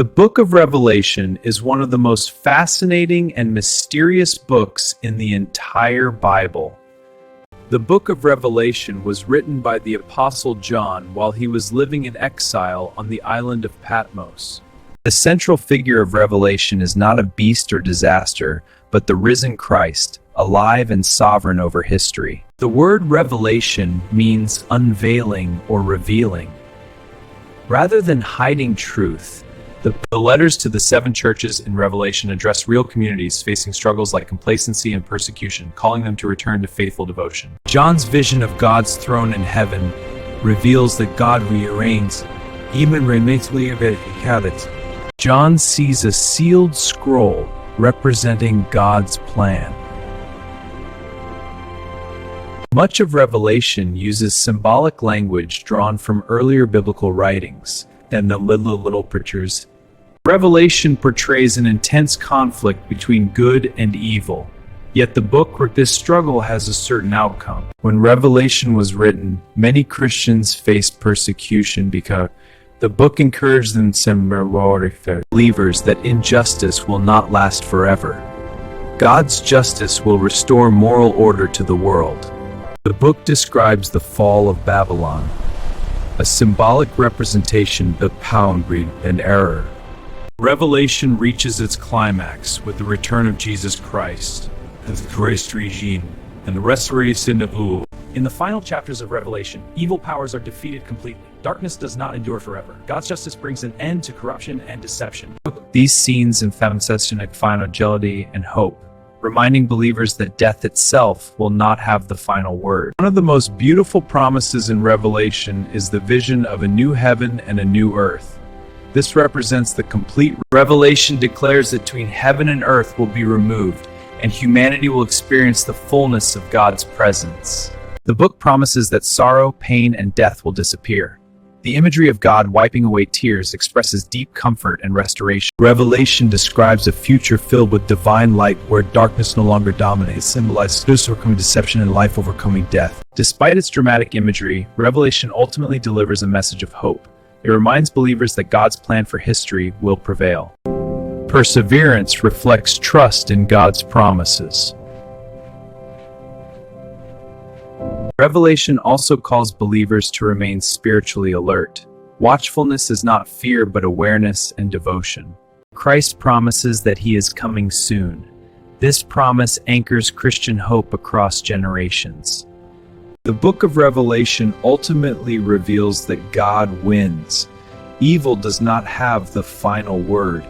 The book of Revelation is one of the most fascinating and mysterious books in the entire Bible. The book of Revelation was written by the Apostle John while he was living in exile on the island of Patmos. The central figure of Revelation is not a beast or disaster, but the risen Christ, alive and sovereign over history. The word revelation means unveiling or revealing. Rather than hiding truth, the letters to the 7 churches in Revelation address real communities facing struggles like complacency and persecution, calling them to return to faithful devotion. John's vision of God's throne in heaven reveals that God reigns, even remotely of habits. John sees a sealed scroll representing God's plan. Much of Revelation uses symbolic language drawn from earlier biblical writings, and the little pictures. Revelation portrays an intense conflict between good and evil, yet the book where this struggle has a certain outcome. When Revelation was written, many Christians faced persecution because the book encouraged them believers that injustice will not last forever. God's justice will restore moral order to the world. The book describes the fall of Babylon, a symbolic representation of power, greed, and error. Revelation reaches its climax with the return of Jesus Christ as the Christ regime and the restoration of all. In the final chapters of Revelation, evil powers are defeated completely. Darkness does not endure forever. God's justice brings an end to corruption and deception. These scenes emphasize final agility and hope, reminding believers that death itself will not have the final word. One of the most beautiful promises in Revelation is the vision of a new heaven and a new earth. This represents the complete. Revelation declares that between heaven and earth will be removed, and humanity will experience the fullness of God's presence. The book promises that sorrow, pain, and death will disappear. The imagery of God wiping away tears expresses deep comfort and restoration. Revelation describes a future filled with divine light where darkness no longer dominates, symbolizes truth overcoming deception and life overcoming death. Despite its dramatic imagery, Revelation ultimately delivers a message of hope. It reminds believers that God's plan for history will prevail. Perseverance reflects trust in God's promises. Revelation also calls believers to remain spiritually alert. Watchfulness is not fear but awareness and devotion. Christ promises that he is coming soon. This promise anchors Christian hope across generations. The book of Revelation ultimately reveals that God wins. Evil does not have the final word.